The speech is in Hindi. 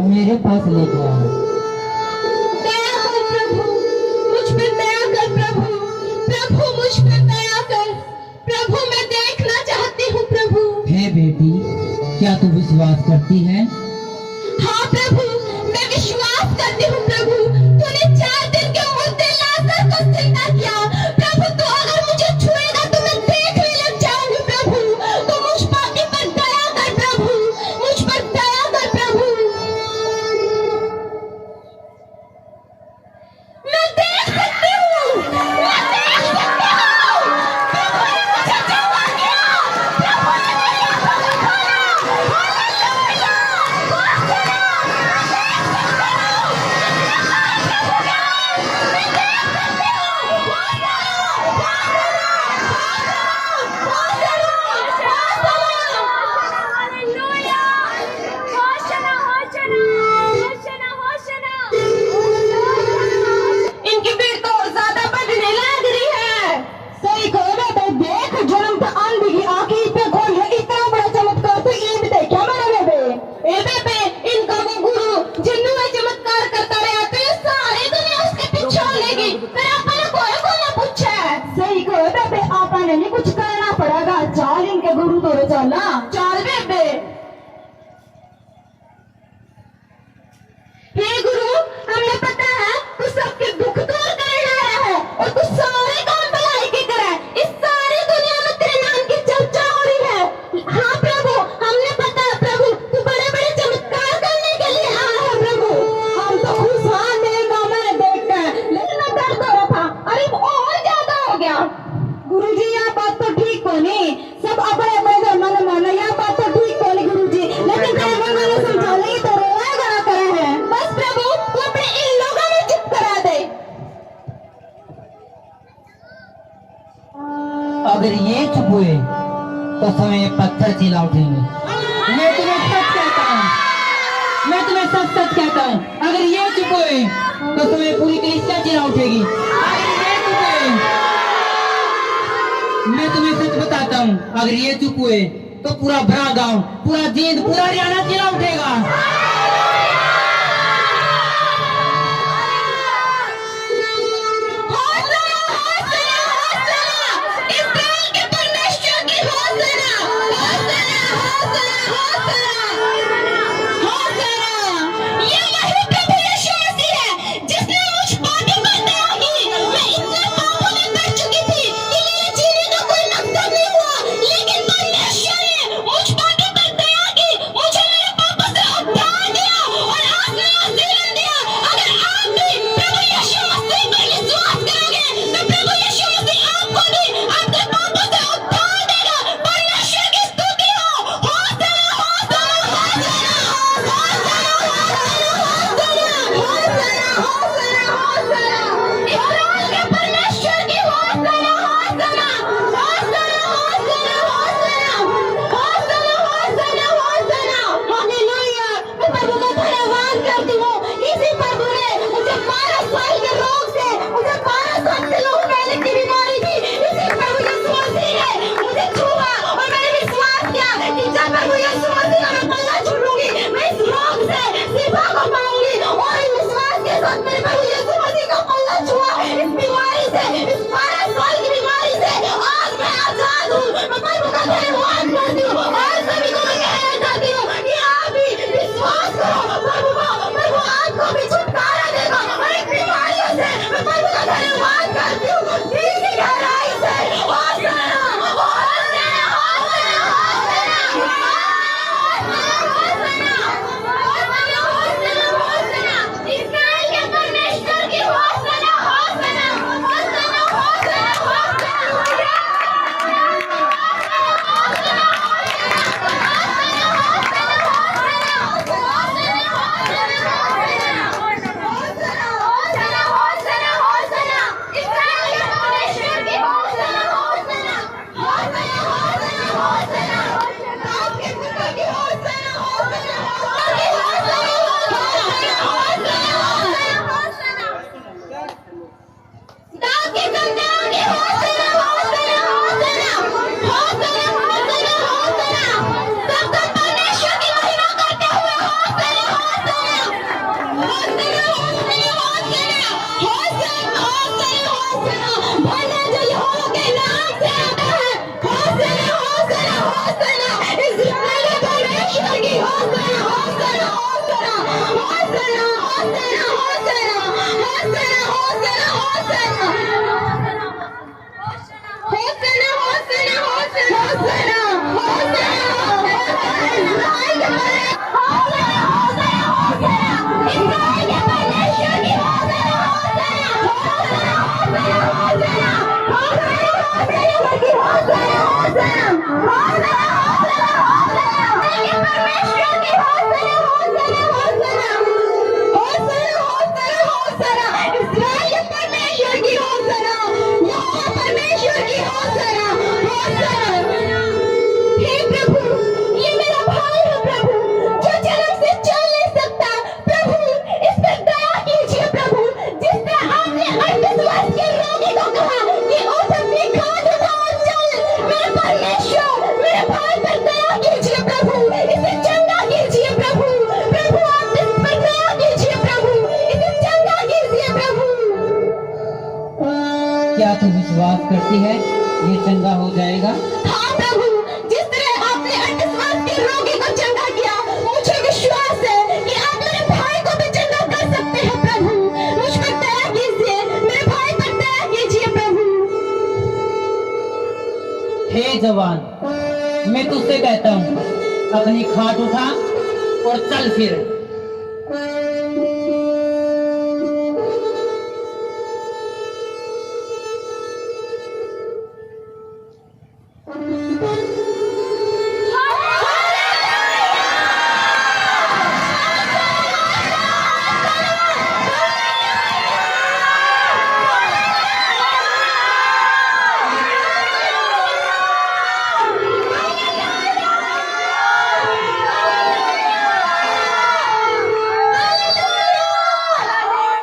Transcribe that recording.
मेरे पास लेके आया। दया कर प्रभु, मुझ पर दया कर प्रभु, प्रभु मुझ पर दया कर प्रभु, मैं देखना चाहती हूँ प्रभु। हे बेटी, क्या तू विश्वास करती है? हाँ प्रभु, मैं विश्वास करती हूँ प्रभु। तूने 4 दिन के मुद्दे लाकर को जिंदा किया प्रभु। तू अगर मुझे छुएगा तो मैं देखने लग जाऊंगी प्रभु। तो मुझ पापी पर दया कर प्रभु, मुझ पर दया कर प्रभु। मैं देख सकती हूँ, मैं देख सकती हूँ प्रभु ने मुझे छुआ दिया, प्रभु ने मेरी आंखों को खोला। हालेलुया, इनकी भीड़ तो ज्यादा बढ़ने लग रही है। सही कहो बेटे, देख जन्म तो आंधी की आंखें पे खोल है, इतना बड़ा चमत्कार तो ये भी देखा मैंने बेबे। ए बेबे, इनका वो गुरु जिन्नू में चमत्कार करता रहा तो ये सारी दुनिया उसके पीछे लेगी, फिर आपने कोई को ना पूछा। सही कहो बेबे, आपने नहीं कुछ करना पड़ेगा। चाल इनके गुरु तो चलना, चाल बेबे। हे गुरु, हमें पता है तू सबके दुख दूर करने आया है और तू सारे काम भलाई की करे। इस सारी दुनिया में तेरे नाम की चर्चा हो रही है। हाँ प्रभु, हमने पता है प्रभु, तू बड़े बड़े चमत्कार करने के लिए आया है प्रभु। हम तो खुश हाँ तेरे नाम में देखकर, लेकिन मैं दर्द हो रहा था, अरे और ज्यादा हो गया। गुरु जी, यह बात तो ठीक को नहीं, सब अपने अपने मन मानो, यह बात तो ठीक को नहीं गुरु जी, लेकिन तेरे मन में समझाने की तो रोया करा करे है। बस प्रभु, तू अपने इन लोगों में चुप करा दे। अगर ये चुप हुए तो समय पत्थर चिल्ला उठेंगे। मैं तुम्हें सच कहता हूँ, मैं तुम्हें सच सच कहता हूँ, अगर ये चुप हुए तो समय पूरी कलीसिया चिल्ला उठेगी। अगर ये चुप हुए, मैं तुम्हें सच बताता हूँ, अगर ये चुप हुए तो पूरा भरा गांव, पूरा जींद, पूरा हरियाणा चिल्ला उठेगा। लेकिन परमेश्वर ने मुझ पापी पर दया की, मुझे मेरे पापों से उद्धार मैं आजाद हूँ, मैं प्रभु का धन्यवाद करती हूँ और सभी को मैं कहना चाहती हूँ कि आप भी विश्वास करो, प्रभु आपको भी छुटकारा देगा और इन बीमारियों से मैं प्रभु का धन्यवाद करती हूँ दिल की गहराई से। क्या तू विश्वास करती है ये चंगा हो जाएगा? हाँ प्रभु, जिस तरह आपने अंधविश्वास के रोगी को चंगा किया, मुझे विश्वास है कि आप मेरे भाई को भी चंगा कर सकते हैं। प्रभु मुझ पर दया कीजिए, मेरे भाई पर दया कीजिए प्रभु। हे जवान, मैं तुझसे कहता हूँ अपनी खाट उठा और चल फिर।